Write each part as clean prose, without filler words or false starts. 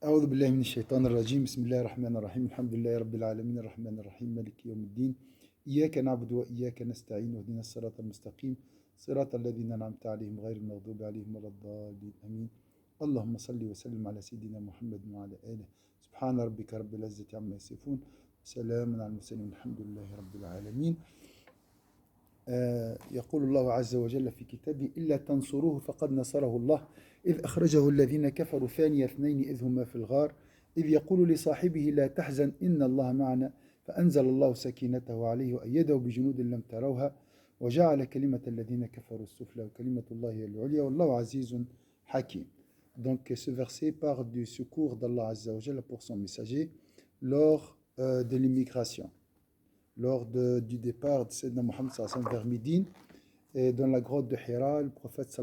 أعوذ بالله من الشيطان الرجيم بسم الله الرحمن الرحيم الحمد لله رب العالمين الرحمن الرحيم مالك يوم الدين إياك نعبد وإياك نستعين واهدنا الصراط المستقيم صراط الذين أنعمت عليهم غير المغضوب عليهم ولا الضالين آمين اللهم صل وسلم على سيدنا محمد وعلى آله سبحان ربك رب العزة عما يصفون سلام على المرسلين الحمد لله رب العالمين. يقول الله عز وجل في كتابه إلا تنصروه فقد نصره الله إذ أخرجه الذين كفروا ثاني اثنين إذ هما في الغار إذ يقول لصاحبه لا تحزن إن الله معنا فأنزل الله سكينته عليه وأيده بجنود لم تروها وجعل كلمة الذين كفروا السفلى وكلمة الله هي العليا والله عزيز حكيم. Donc ce verset part du secours d'Allah Azza wa Jalla pour son messager lors de l'immigration. Lors du départ de Sayyidina Muhammad vers Médine, et dans la grotte de Hira, le prophète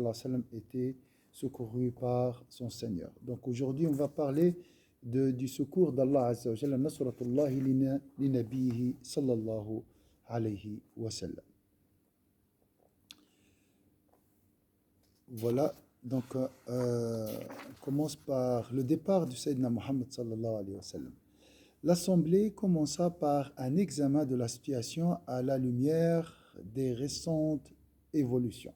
était secouru par son Seigneur. Donc aujourd'hui, on va parler du secours d'Allah Azza wa Jalla, Nasratullahi li nabihi sallallahu alayhi wa sallam. Voilà, donc on commence par le départ du Sayyidina Muhammad sallallahu alayhi wa sallam. L'Assemblée commença par un examen de la situation à la lumière des récentes évolutions.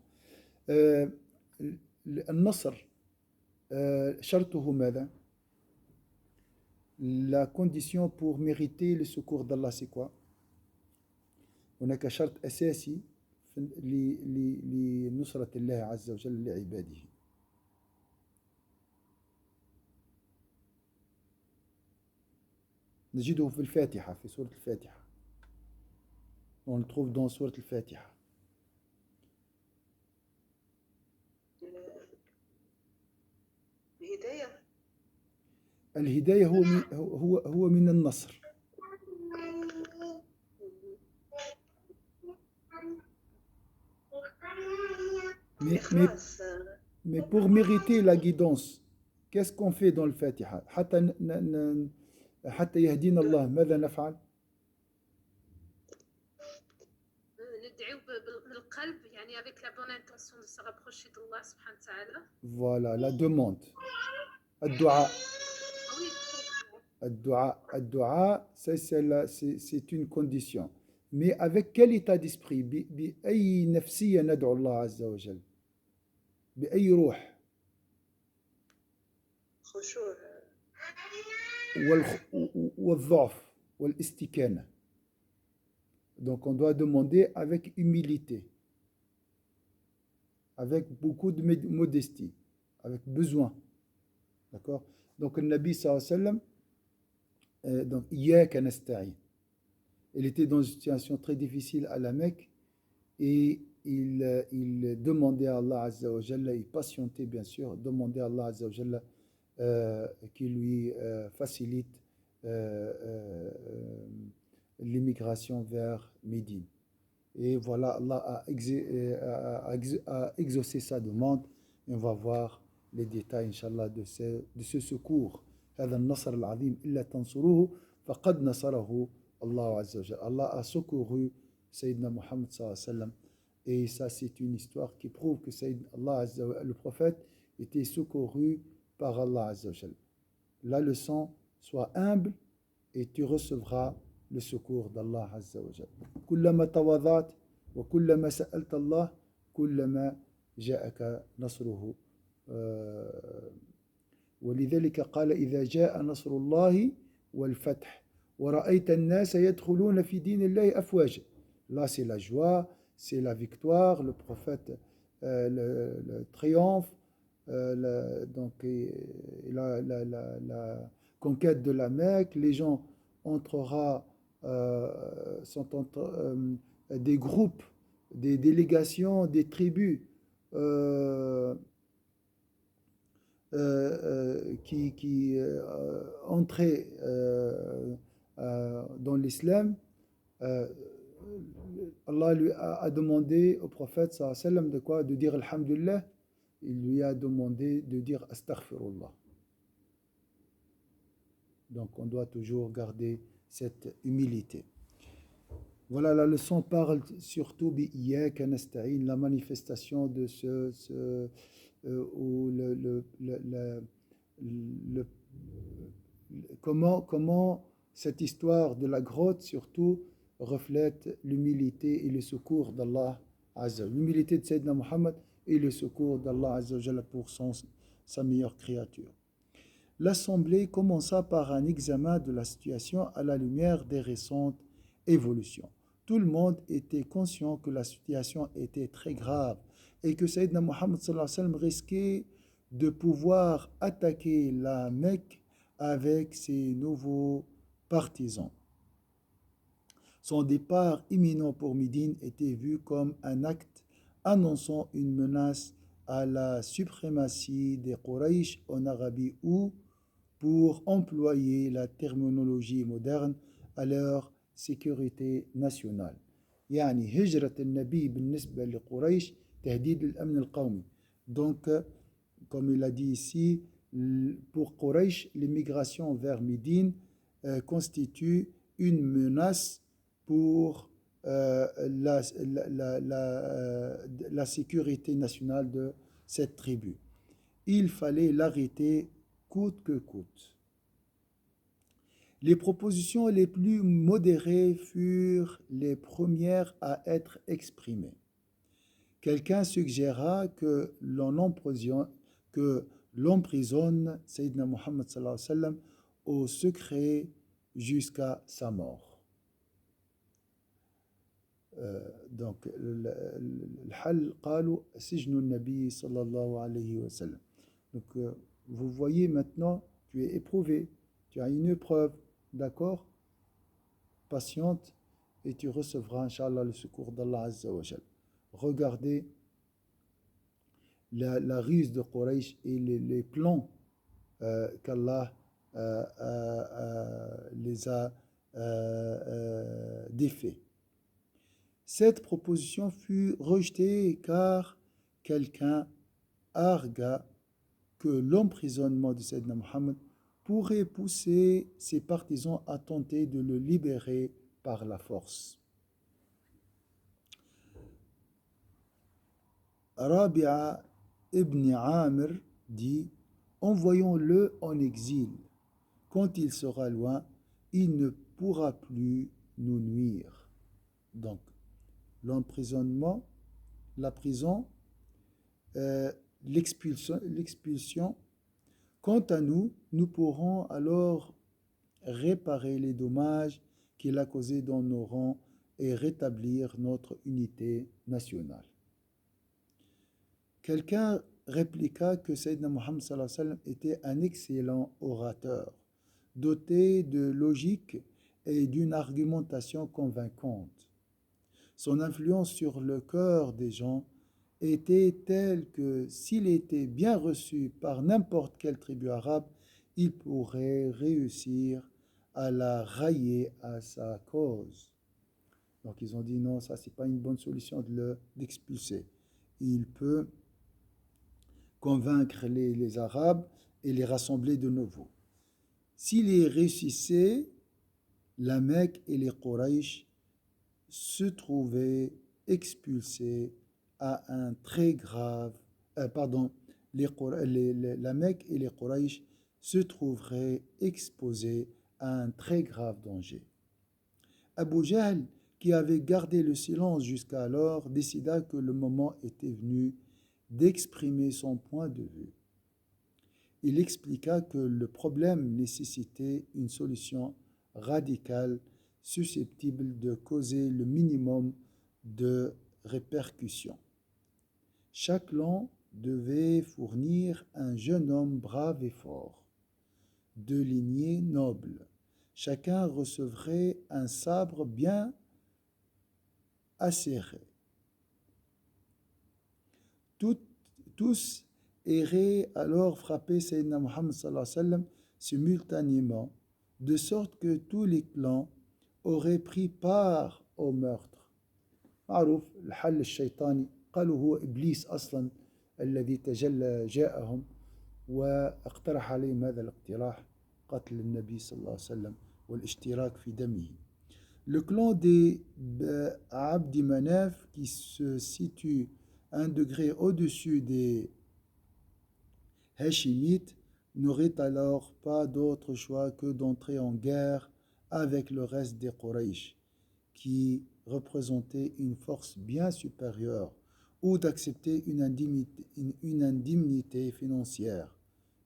النصر شرطه ماذا؟ La condition pour mériter le secours d'Allah, c'est quoi؟ هناك شرط أساسي لنصرة الله عز وجل لعباده. نجده في الفاتحة في سورة الفاتحة. On le trouve dans سورة الفاتحة. الهداية هو من النصر. Mais pour mériter la guidance, qu'est-ce qu'on fait dans le Fatiha? حتى يهدينا الله ماذا نفعل؟ ندعو بالقلب يعني avec la bonne intention de se rapprocher d'Allah subhanahu wa ta'ala. Voilà, la demande. الدعاء c'est une condition. Mais avec quel état d'esprit؟ بأي نفسية ندعو الله عز وجل؟ بأي روح؟ خشوع والضعف والاستكانة. Donc on doit demander avec humilité, avec beaucoup de modestie, avec besoin. D'accord? Donc le Nabi sallallahu alayhi wa sallam, donc Iyaka nasta'in. Il était dans une situation très difficile à la Mecque et il demandait à Allah Azza wa Jalla, il patientait bien sûr, demandait à Allah Azza wa Jalla qui lui facilite l'immigration vers Médine. Et voilà, Allah a exaucé sa demande. Et on va voir les détails, Inch'Allah, de ce secours. هذا النصر العظيم إلا تنصروه فقد نصره الله عز وجل. Allah a secouru Sayyidina Muhammad sallallahu alayhi wa sallam. Et ça, c'est une histoire qui prouve que le prophète était secouru par Allah Azza wa Jal. La leçon, sois humble et tu recevras le secours d'Allah Azza wa Jal. كلما تواضعت وكلما سألت الله كلما جاءك نصره. ولذلك قال إذا جاء نصر الله والفتح ورأيت الناس يدخلون في دين الله أفواجا. Là, c'est la joie, c'est la victoire, le prophète, le triomphe, donc la conquête de la Mecque, les gens entrera, des groupes, des délégations, des tribus qui entraient dans l'islam. Allah lui a demandé au prophète sallallahu alayhi wa sallam de quoi? De dire Alhamdulillah. Il lui a demandé de dire Astaghfirullah. Donc on doit toujours garder cette humilité. Voilà, la leçon parle surtout Iyaka nasta'in, la manifestation de où le- comment cette histoire de la grotte surtout reflète l'humilité et le secours d'Allah Azza. L'humilité de Sayyidina Muhammad et le secours d'Allah Azza wa Jalla pour sa meilleure créature. L'Assemblée commença par un examen de la situation à la lumière des récentes évolutions. Tout le monde était conscient que la situation était très grave et que Sayyidina Muhammad sallallahu alayhi wa sallam risquait de pouvoir attaquer la Mecque avec ses nouveaux partisans. Son départ imminent pour Médine était vu comme un acte annonçant une menace à la suprématie des Quraysh en Arabie ou, pour employer la terminologie moderne, à leur sécurité nationale. يعني هجرة النبي بالنسبة لقريش تهديد للأمن القومي. Donc, comme il a dit ici, pour Quraysh, l'immigration vers Médine constitue une menace pour la sécurité nationale de cette tribu. Il fallait l'arrêter coûte que coûte. Les propositions les plus modérées furent les premières à être exprimées. Quelqu'un suggéra que l'on emprisonne Sayyidina Muhammad sallallahu alayhi wa sallam au secret jusqu'à sa mort. Donc, الحل قالوا سجن النبي صلى الله عليه وسلم. Donc, vous voyez maintenant, tu es éprouvé, tu as une épreuve, d'accord? Patiente et tu recevras, Inch'Allah, le secours d'Allah Azza wa Jal. Regardez la ruse de Quraysh et les plans qu'Allah les a défaits. Cette proposition fut rejetée car quelqu'un argua que l'emprisonnement de Sayyidina Muhammad pourrait pousser ses partisans à tenter de le libérer par la force. Rabi'a ibn Amr dit: envoyons-le en exil. Quand il sera loin, il ne pourra plus nous nuire. Donc, l'emprisonnement, la prison, l'expulsion. Quant à nous, nous pourrons alors réparer les dommages qu'il a causés dans nos rangs et rétablir notre unité nationale. Quelqu'un répliqua que Sayyidina Muhammad sallallahu alayhi wa sallam était un excellent orateur, doté de logique et d'une argumentation convaincante. Son influence sur le cœur des gens était telle que s'il était bien reçu par n'importe quelle tribu arabe, il pourrait réussir à la rallier à sa cause. Donc ils ont dit non, ça c'est pas une bonne solution d'expulser. Il peut convaincre les Arabes et les rassembler de nouveau. S'il y réussissait, la Mecque et les Quraysh se trouvaient expulsés à un très grave... la Mecque et les Quraysh se trouveraient exposés à un très grave danger. Abu Jahl, qui avait gardé le silence jusqu'alors, décida que le moment était venu d'exprimer son point de vue. Il expliqua que le problème nécessitait une solution radicale susceptible de causer le minimum de répercussions. Chaque clan devait fournir un jeune homme brave et fort, de lignée noble. Chacun recevrait un sabre bien acéré. Tous iraient alors frapper Sayyidina Muhammad sallallahu alayhi wa sallam simultanément, de sorte que tous les clans auraient pris part au meurtre. معروف الحل الشيطاني قالوا هو إبليس أصلا الذي تجلى جاءهم واقترح عليهم هذا الاقتراح قتل النبي صلى الله عليه وسلم والاشتراك في دمه. Le clan des Abdi Manaf, qui se situe un degré au-dessus des Hashimites, n'aurait alors pas d'autre choix que d'entrer en guerre avec le reste des Quraysh, qui représentaient une force bien supérieure, ou d'accepter une indemnité financière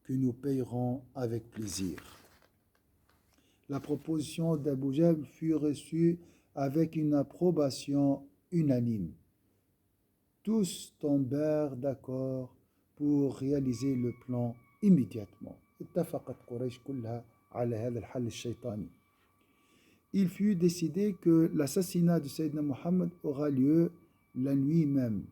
que nous payerons avec plaisir. La proposition d'Abu Jahl fut reçue avec une approbation unanime. Tous tombèrent d'accord pour réaliser le plan immédiatement. اتفقت قريش كلها على هذا الحل الشيطاني. Il fut décidé que l'assassinat de Sayyidina Muhammad aura lieu la nuit même.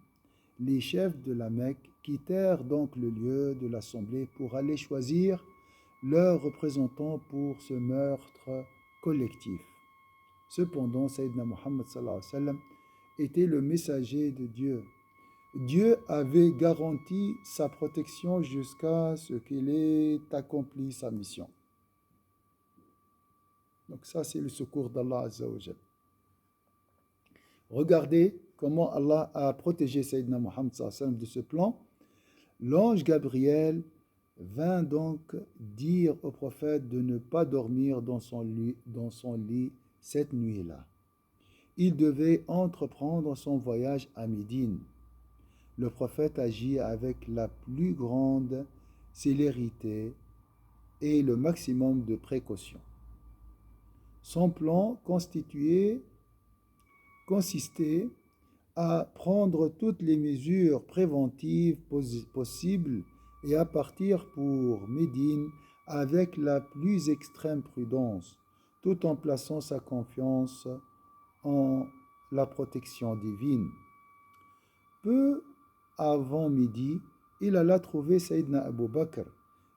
Les chefs de la Mecque quittèrent donc le lieu de l'assemblée pour aller choisir leurs représentants pour ce meurtre collectif. Cependant, Sayyidina Muhammad sallallahu alayhi wa sallam était le messager de Dieu. Dieu avait garanti sa protection jusqu'à ce qu'il ait accompli sa mission. Donc ça, c'est le secours d'Allah Azza wa Jal. Regardez comment Allah a protégé Sayyidina Muhammad sallallahu alayhi wa sallam de ce plan. L'ange Gabriel vint donc dire au prophète de ne pas dormir dans son lit cette nuit-là. Il devait entreprendre son voyage à Médine. Le prophète agit avec la plus grande célérité et le maximum de précaution. Son plan consistait à prendre toutes les mesures préventives possibles et à partir pour Médine avec la plus extrême prudence, tout en plaçant sa confiance en la protection divine. Peu avant midi, il alla trouver Sayyidina Abu Bakr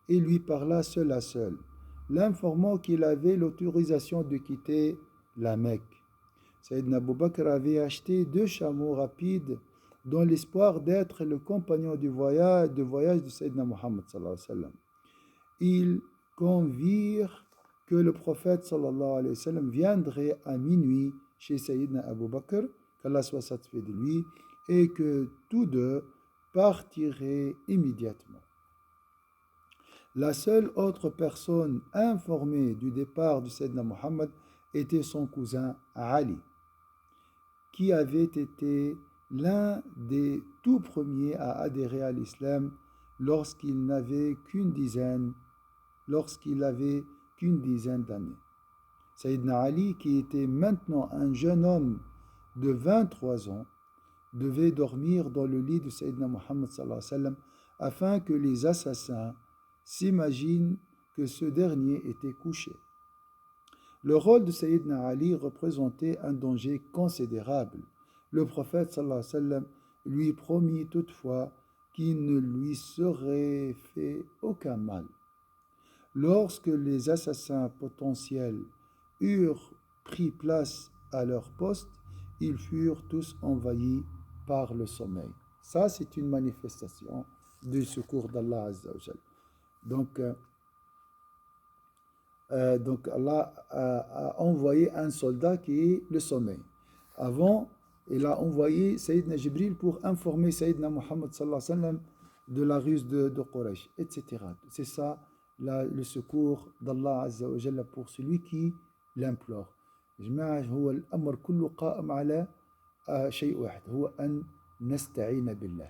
et lui parla seul à seul, l'informant qu'il avait l'autorisation de quitter la Mecque. Sayyidina Abu Bakr avait acheté 2 chameaux rapides dans l'espoir d'être le compagnon de voyage de Sayyidina Muhammad sallallahu alayhi wa sallam. Ils convirent que le prophète sallallahu alayhi wa sallam viendrait à minuit chez Sayyidina Abu Bakr, qu'Allah soit satisfait de lui, et que tous deux partiraient immédiatement. La seule autre personne informée du départ de Sayyidina Muhammad était son cousin Ali, qui avait été l'un des tout premiers à adhérer à l'islam lorsqu'il avait qu'une dizaine d'années. Sayyidina Ali, qui était maintenant un jeune homme de 23 ans, devait dormir dans le lit de Sayyidina Muhammad sallallahu alayhi wa sallam afin que les assassins s'imaginent que ce dernier était couché. Le rôle de Sayyidina Ali représentait un danger considérable. Le prophète sallallahu alayhi wa sallam lui promit toutefois qu'il ne lui serait fait aucun mal. Lorsque les assassins potentiels eurent pris place à leur poste, ils furent tous envahis par le sommeil. Ça, c'est une manifestation du secours d'Allah Azza wa Jal. Donc Allah a envoyé un soldat qui est le sommeil. Avant, il a envoyé Sayyidina Jibril pour informer Sayyidina Muhammad sallallahu alayhi wa sallam de la ruse de Quraysh, etc. C'est ça le secours d'Allah Azza wa Jalla pour celui qui l'implore. جماعة هو الأمر كله قائم على شيء واحد هو أن نستعين بالله,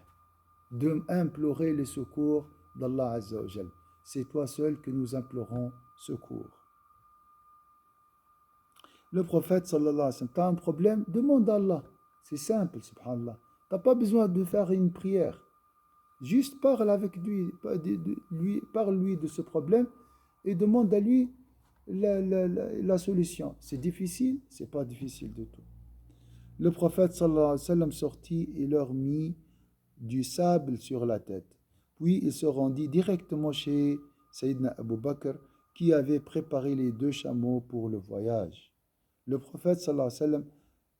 de implorer le secours d'Allah Azza wa Jalla. C'est toi seul que nous implorons secours. Le prophète sallallahu alayhi wa sallam, tu as un problème, demande à Allah. C'est simple, subhanallah. Tu n'as pas besoin de faire une prière. Juste parle avec lui, parle-lui de ce problème et demande à lui la solution. C'est difficile? C'est pas difficile du tout. Le prophète sallallahu alayhi wa sallam sortit et leur mit du sable sur la tête. Puis il se rendit directement chez Sayyidina Abu Bakr qui avait préparé les 2 chameaux pour le voyage. Le prophète sallallahu alayhi wa sallam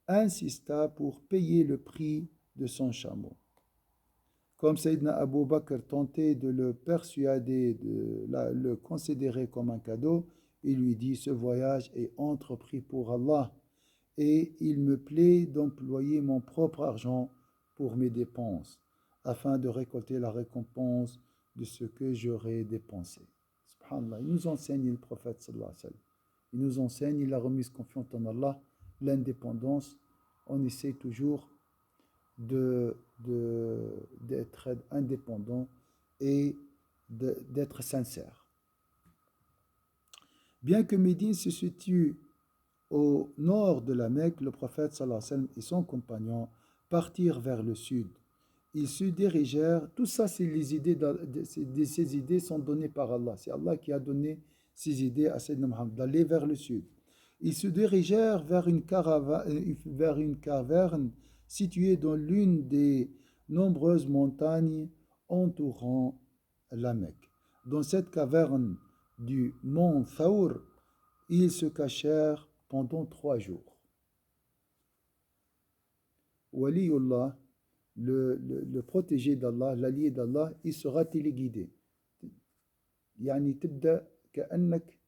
insista pour payer le prix de son chameau. Comme Sayyidina Abu Bakr tentait de le persuader de le considérer comme un cadeau, il lui dit: ce voyage est entrepris pour Allah et il me plaît d'employer mon propre argent pour mes dépenses afin de récolter la récompense de ce que j'aurai dépensé. Subhanallah, il nous enseigne le prophète sallallahu alayhi wa sallam. Il nous enseigne la remise confiante en Allah, l'indépendance. On essaie toujours d'être indépendant et d'être sincère. Bien que Médine se situe au nord de la Mecque, le prophète sallallahu alayhi wa sallam et son compagnon partirent vers le sud. Ils se dirigèrent, tout ça, c'est les idées, ces idées sont données par Allah. C'est Allah qui a donné ces idées à Sayyidina Muhammad d'aller vers le sud. Ils se dirigèrent vers une caverne située dans l'une des nombreuses montagnes entourant la Mecque. Dans cette caverne du mont Thawr, ils se cachèrent pendant 3 jours. Waliullah, le protégé d'Allah, l'allié d'Allah, il sera téléguidé. يعني تبدأ كأنك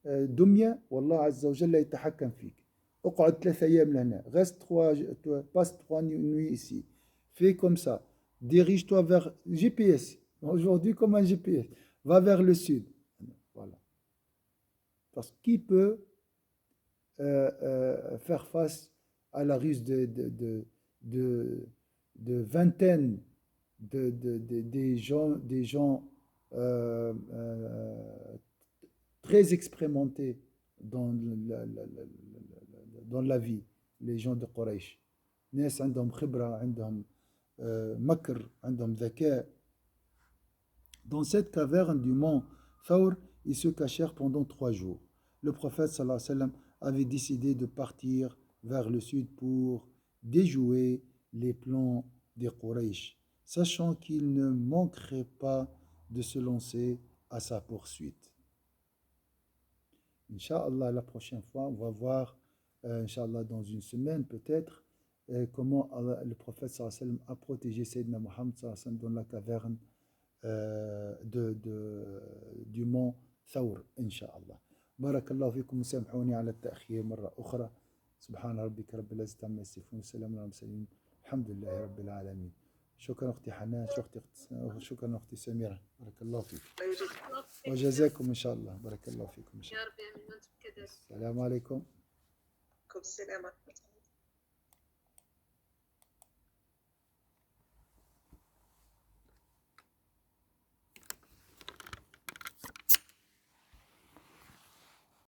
دمية والله عز وجل يتحكم فيك. اقعد 3 أيام لهنا. Passe 3 nuits ici. Fais comme ça. Dirige-toi vers GPS. Aujourd'hui, comme un GPS. Va vers le sud. Voilà. Parce qu'il peut faire face à la ruse de vingtaines des gens très expérimentés dans la vie, les gens de Quraysh. ناس عندهم خبرة, عندهم مكر, عندهم ذكاء. Dans cette caverne du mont Thawr, ils se cachèrent pendant 3 jours. Le prophète sallallahu alayhi wa sallam avait décidé de partir vers le sud pour déjouer les plans des Quraysh, sachant qu'il ne manquerait pas de se lancer à sa poursuite. Inch'Allah, la prochaine fois, on va voir, Inch'Allah, dans une semaine peut-être, comment le prophète sallallahu alayhi wa sallam a protégé Sayyidina Muhammad sallallahu alayhi wa sallam dans la caverne du mont Thawr, Inch'Allah. بارك الله فيكم وسامحوني على التأخير مرة أخرى. سبحان ربك رب العزة عما يصفون وسلام على المرسلين الحمد لله رب العالمين. شكرا أختي حنان, شكرا أختي سميرة, بارك الله فيك وجزاكم إن شاء الله. بارك الله فيكم إن شاء الله. يا رب آمين وأنتم كذلك. السلام عليكم. السلام عليكم.